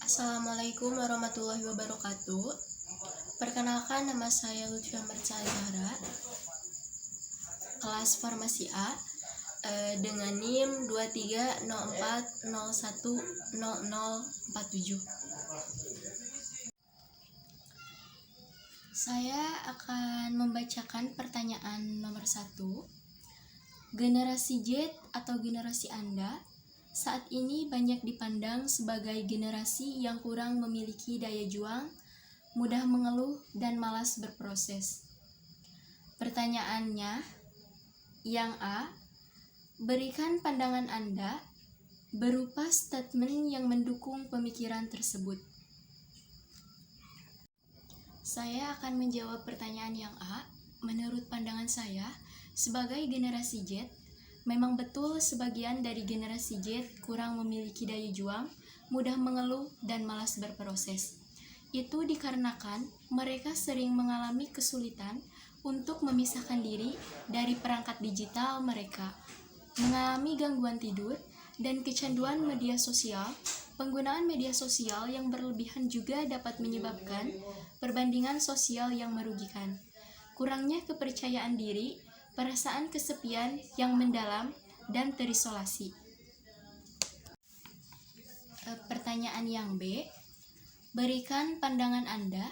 Assalamualaikum warahmatullahi wabarakatuh. Perkenalkan, nama saya Lutfia Merca Zahra, kelas Farmasi A, dengan NIM 2304010047. Saya akan membacakan pertanyaan nomor 1. Generasi Z atau generasi Anda saat ini banyak dipandang sebagai generasi yang kurang memiliki daya juang, mudah mengeluh, dan malas berproses. Pertanyaannya, yang A, berikan pandangan Anda berupa statement yang mendukung pemikiran tersebut. Saya akan menjawab pertanyaan yang A. Menurut pandangan saya, sebagai generasi Z, memang betul sebagian dari generasi Z kurang memiliki daya juang, mudah mengeluh, dan malas berproses. Itu dikarenakan mereka sering mengalami kesulitan untuk memisahkan diri dari perangkat digital mereka, mengalami gangguan tidur, dan kecanduan media sosial. Penggunaan media sosial yang berlebihan juga dapat menyebabkan perbandingan sosial yang merugikan, kurangnya kepercayaan diri, perasaan kesepian yang mendalam, dan terisolasi. Pertanyaan yang B, berikan pandangan Anda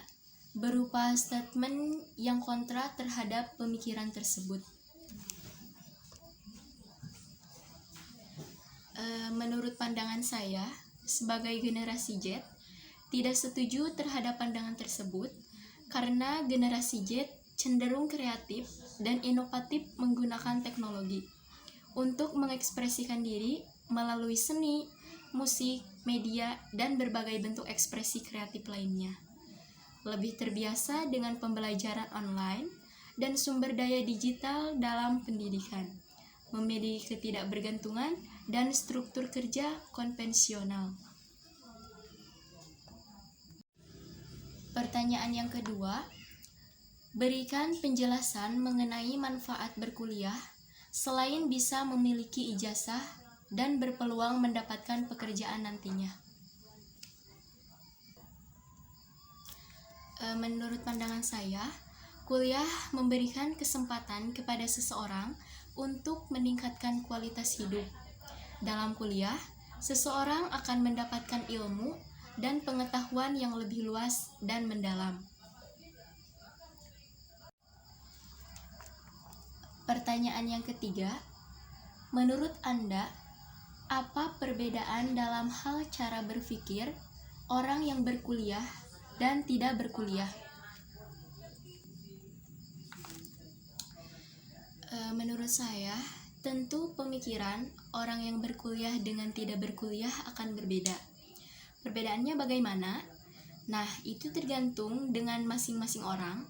berupa statement yang kontra terhadap pemikiran tersebut. Menurut pandangan saya, sebagai generasi Z, tidak setuju terhadap pandangan tersebut karena generasi Z cenderung kreatif dan inovatif menggunakan teknologi untuk mengekspresikan diri melalui seni, musik, media, dan berbagai bentuk ekspresi kreatif lainnya. Lebih terbiasa dengan pembelajaran online dan sumber daya digital dalam pendidikan, memiliki ketidakbergantungan dan struktur kerja konvensional. Pertanyaan yang kedua, berikan penjelasan mengenai manfaat berkuliah selain bisa memiliki ijazah dan berpeluang mendapatkan pekerjaan nantinya. Menurut pandangan saya, kuliah memberikan kesempatan kepada seseorang untuk meningkatkan kualitas hidup. Dalam kuliah, seseorang akan mendapatkan ilmu dan pengetahuan yang lebih luas dan mendalam. Pertanyaan yang ketiga, menurut Anda, apa perbedaan dalam hal cara berpikir orang yang berkuliah dan tidak berkuliah? Menurut saya, tentu pemikiran orang yang berkuliah dengan tidak berkuliah akan berbeda. Perbedaannya bagaimana? Nah, itu tergantung dengan masing-masing orang.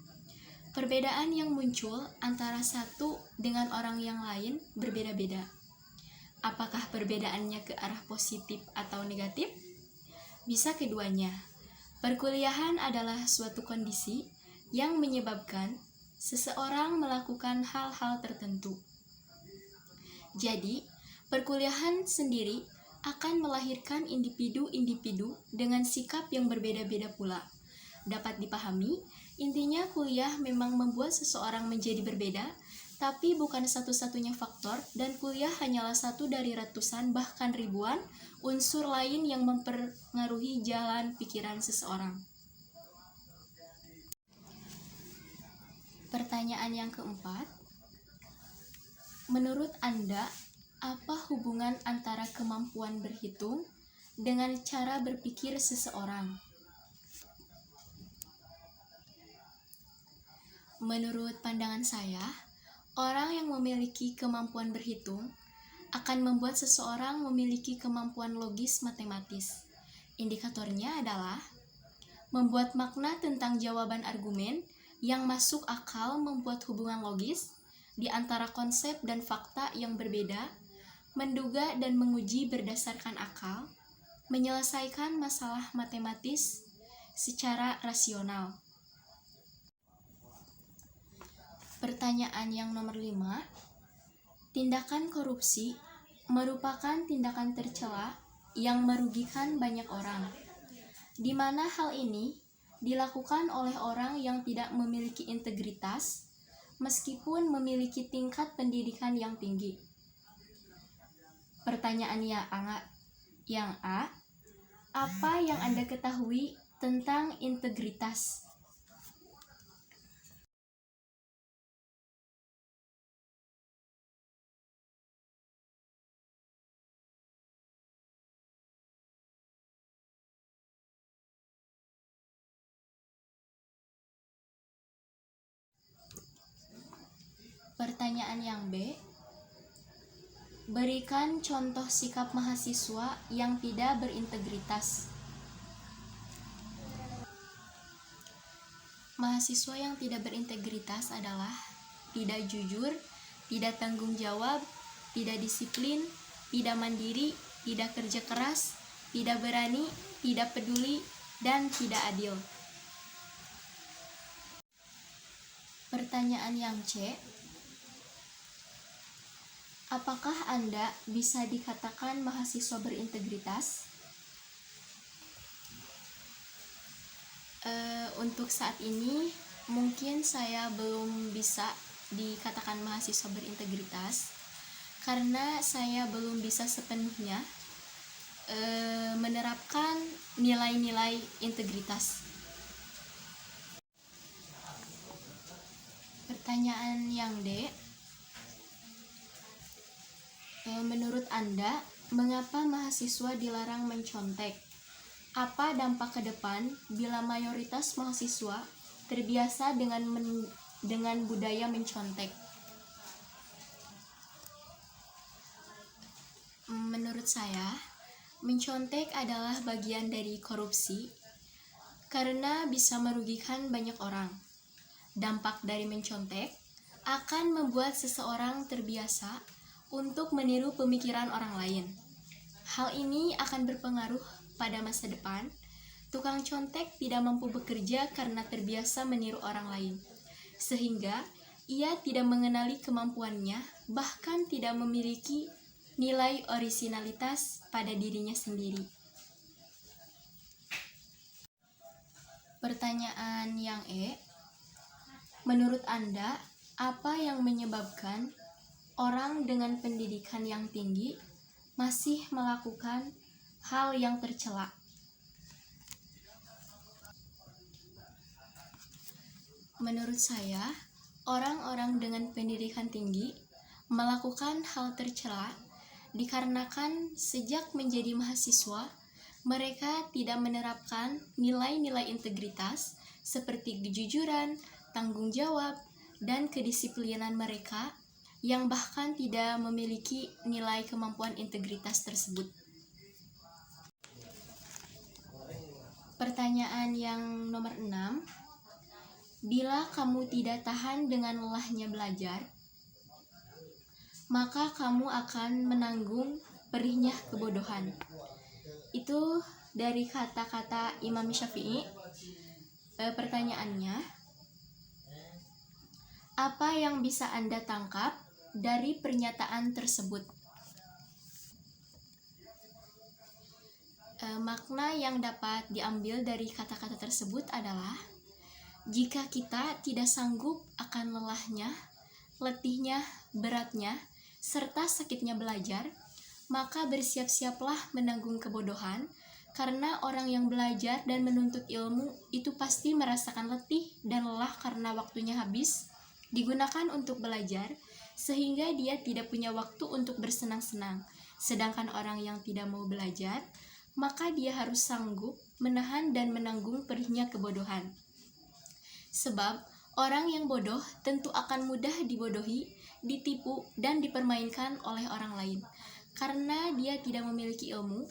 Perbedaan yang muncul antara satu dengan orang yang lain berbeda-beda. Apakah perbedaannya ke arah positif atau negatif? Bisa keduanya. Perkuliahan adalah suatu kondisi yang menyebabkan seseorang melakukan hal-hal tertentu. Jadi, perkuliahan sendiri akan melahirkan individu-individu dengan sikap yang berbeda-beda pula. Dapat dipahami, intinya kuliah memang membuat seseorang menjadi berbeda, tapi bukan satu-satunya faktor, dan kuliah hanyalah satu dari ratusan bahkan ribuan unsur lain yang mempengaruhi jalan pikiran seseorang. Pertanyaan yang keempat, menurut Anda, apa hubungan antara kemampuan berhitung dengan cara berpikir seseorang? Menurut pandangan saya, orang yang memiliki kemampuan berhitung akan membuat seseorang memiliki kemampuan logis matematis. Indikatornya adalah membuat makna tentang jawaban argumen yang masuk akal, membuat hubungan logis di antara konsep dan fakta yang berbeda, menduga dan menguji berdasarkan akal, menyelesaikan masalah matematis secara rasional. Pertanyaan yang nomor 5, tindakan korupsi merupakan tindakan tercela yang merugikan banyak orang. di mana hal ini dilakukan oleh orang yang tidak memiliki integritas meskipun memiliki tingkat pendidikan yang tinggi. Pertanyaan yang A, apa yang Anda ketahui tentang integritas? Pertanyaan yang B, berikan contoh sikap mahasiswa yang tidak berintegritas. Mahasiswa yang tidak berintegritas adalah tidak jujur, tidak tanggung jawab, tidak disiplin, tidak mandiri, tidak kerja keras, tidak berani, tidak peduli, dan tidak adil. Pertanyaan yang C, apakah Anda bisa dikatakan mahasiswa berintegritas? Untuk saat ini, mungkin saya belum bisa dikatakan mahasiswa berintegritas karena saya belum bisa sepenuhnya menerapkan nilai-nilai integritas. Pertanyaan yang D, menurut Anda, mengapa mahasiswa dilarang mencontek? Apa dampak ke depan bila mayoritas mahasiswa terbiasa dengan budaya mencontek? Menurut saya, mencontek adalah bagian dari korupsi karena bisa merugikan banyak orang. Dampak dari mencontek akan membuat seseorang terbiasa untuk meniru pemikiran orang lain. Hal ini akan berpengaruh pada masa depan. Tukang contek tidak mampu bekerja karena terbiasa meniru orang lain, sehingga ia tidak mengenali kemampuannya, bahkan tidak memiliki nilai orisinalitas pada dirinya sendiri. Pertanyaan yang E, menurut Anda, apa yang menyebabkan orang dengan pendidikan yang tinggi masih melakukan hal yang tercela? Menurut saya, orang-orang dengan pendidikan tinggi melakukan hal tercela dikarenakan sejak menjadi mahasiswa, mereka tidak menerapkan nilai-nilai integritas seperti kejujuran, tanggung jawab, dan kedisiplinan mereka yang bahkan tidak memiliki nilai kemampuan integritas tersebut. Pertanyaan yang nomor 6, bila kamu tidak tahan dengan lelahnya belajar, maka kamu akan menanggung perihnya kebodohan. Itu dari kata-kata Imam Syafi'i. Pertanyaannya, apa yang bisa Anda tangkap dari pernyataan tersebut? Makna yang dapat diambil dari kata-kata tersebut adalah jika kita tidak sanggup akan lelahnya, letihnya, beratnya, serta sakitnya belajar, maka bersiap-siaplah menanggung kebodohan, karena orang yang belajar dan menuntut ilmu itu pasti merasakan letih dan lelah karena waktunya habis digunakan untuk belajar, sehingga dia tidak punya waktu untuk bersenang-senang. Sedangkan orang yang tidak mau belajar, maka dia harus sanggup menahan dan menanggung perihnya kebodohan. Sebab orang yang bodoh tentu akan mudah dibodohi, ditipu, dan dipermainkan oleh orang lain. Karena dia tidak memiliki ilmu,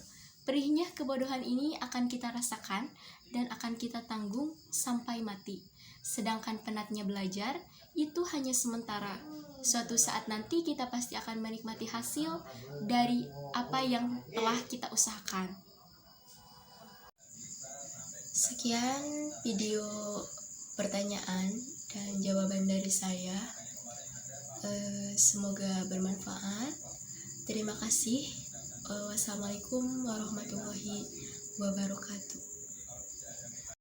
perihnya kebodohan ini akan kita rasakan dan akan kita tanggung sampai mati. Sedangkan penatnya belajar itu hanya sementara. Suatu saat nanti kita pasti akan menikmati hasil dari apa yang telah kita usahakan. Sekian video pertanyaan dan jawaban dari saya. Semoga bermanfaat. Terima kasih. Wassalamualaikum warahmatullahi wabarakatuh.